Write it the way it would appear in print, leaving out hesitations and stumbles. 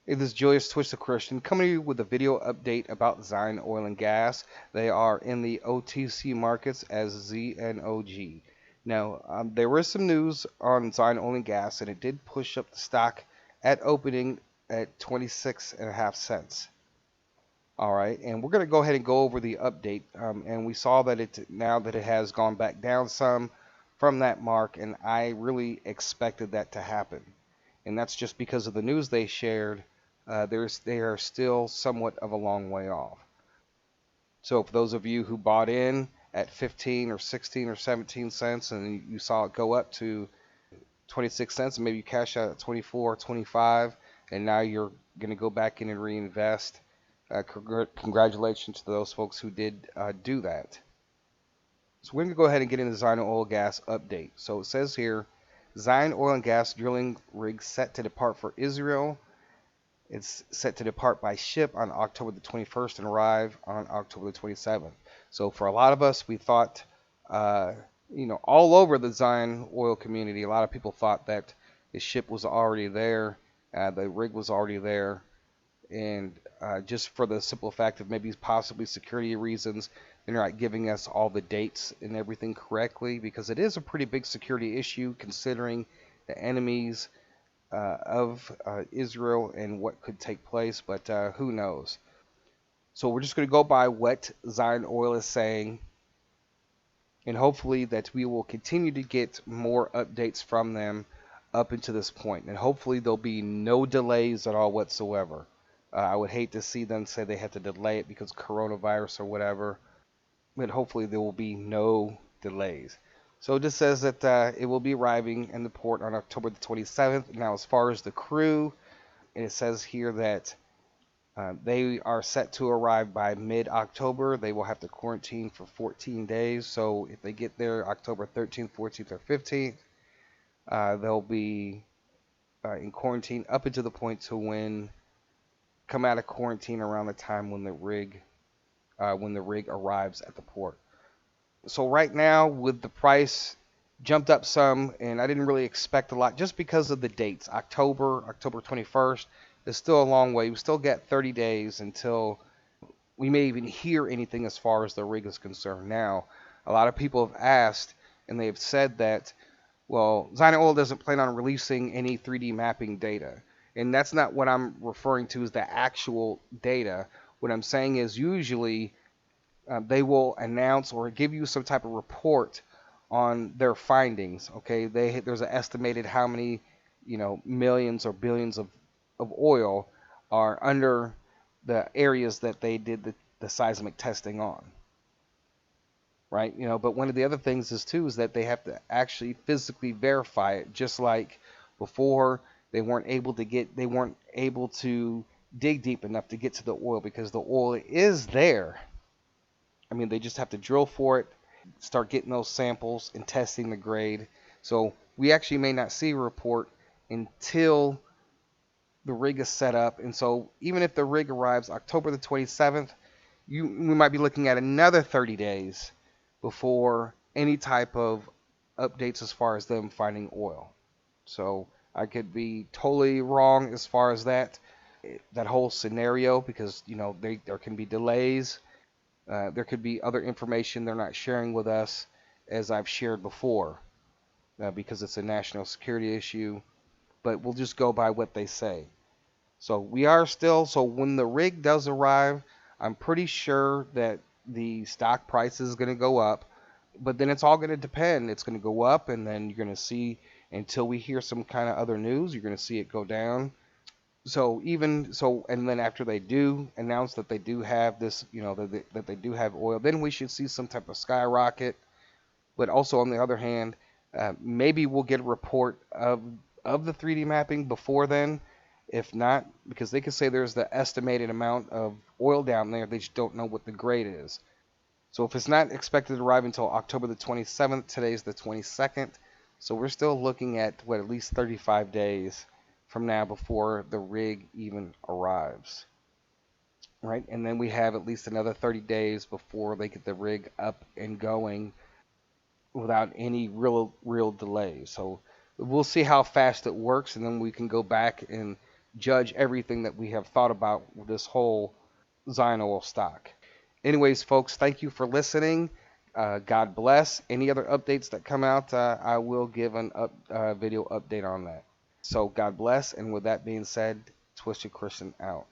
Hey, this is Julius Twisted Christian coming to you with a video update about Zion Oil and Gas. They are in the OTC markets as ZNOG. Now, there was some news on Zion Oil and Gas, and it did push up the stock at opening at 26.5 cents. All right, and we're going to go ahead and go over the update. And we saw that now that it has gone back down some from that mark, and I really expected that to happen. And that's just because of the news they shared. They are still somewhat of a long way off. So for those of you who bought in at 15 or 16 or 17 cents and you saw it go up to 26 cents and maybe you cash out at 24, 25, and now you're going to go back in and reinvest, congratulations to those folks who did do that. So we're going to go ahead and get into the Zion Oil Gas update. So it says here, Zion Oil and Gas drilling rig set to depart for Israel. It's set to depart by ship on October the 21st and arrive on October the 27th. So for a lot of us, we thought, all over the Zion oil community, a lot of people thought that the ship was already there, the rig was already there, and just for the simple fact of maybe possibly security reasons, they're not giving us all the dates and everything correctly, because it is a pretty big security issue considering the enemies of Israel and what could take place, but who knows. So we're just going to go by what Zion Oil is saying, and hopefully that we will continue to get more updates from them up until this point, and hopefully there'll be no delays at all whatsoever. I would hate to see them say they have to delay it because of coronavirus or whatever, but hopefully there will be no delays. So it just says that it will be arriving in the port on October the 27th. Now, as far as the crew, it says here that they are set to arrive by mid-October. They will have to quarantine for 14 days. So if they get there October 13th, 14th, or 15th, they'll be in quarantine up until the point to when come out of quarantine around the time when the rig arrives at the port. So right now, with the price jumped up some, and I didn't really expect a lot just because of the dates. October 21st is still a long way. We still get 30 days until we may even hear anything as far as the rig is concerned. Now, a lot of people have asked, and they have said that, well, Zion Oil doesn't plan on releasing any 3D mapping data. And that's not what I'm referring to as the actual data. What I'm saying is usually they will announce or give you some type of report on their findings. Okay, there's an estimated how many, millions or billions of oil are under the areas that they did the seismic testing on. Right, but one of the other things is that they have to actually physically verify it, just like before they weren't able to dig deep enough to get to the oil because the oil is there. I mean, they just have to drill for it, start getting those samples and testing the grade. So we actually may not see a report until the rig is set up. And so even if the rig arrives October the 27th, we might be looking at another 30 days before any type of updates as far as them finding oil. So I could be totally wrong as far as that whole scenario, because there can be delays. There could be other information they're not sharing with us, as I've shared before, because it's a national security issue. But we'll just go by what they say. So when the rig does arrive, I'm pretty sure that the stock price is going to go up. But then it's all going to depend. It's going to go up, and then you're going to see, until we hear some kind of other news, you're going to see it go down. And then after they do announce that they do have this, that they do have oil, then we should see some type of skyrocket. But also on the other hand, maybe we'll get a report of the 3D mapping before then. If not, because they could say there's the estimated amount of oil down there, they just don't know what the grade is. So if it's not expected to arrive until October the 27th, today's the 22nd, so we're still looking at at least 35 days from now before the rig even arrives, right? And then we have at least another 30 days before they get the rig up and going without any real delays. So we'll see how fast it works, and then we can go back and judge everything that we have thought about this whole Zion oil stock. Anyways, folks, thank you for listening. God bless. Any other updates that come out, I will give an video update on that. So God bless. And with that being said, Twisted Christian out.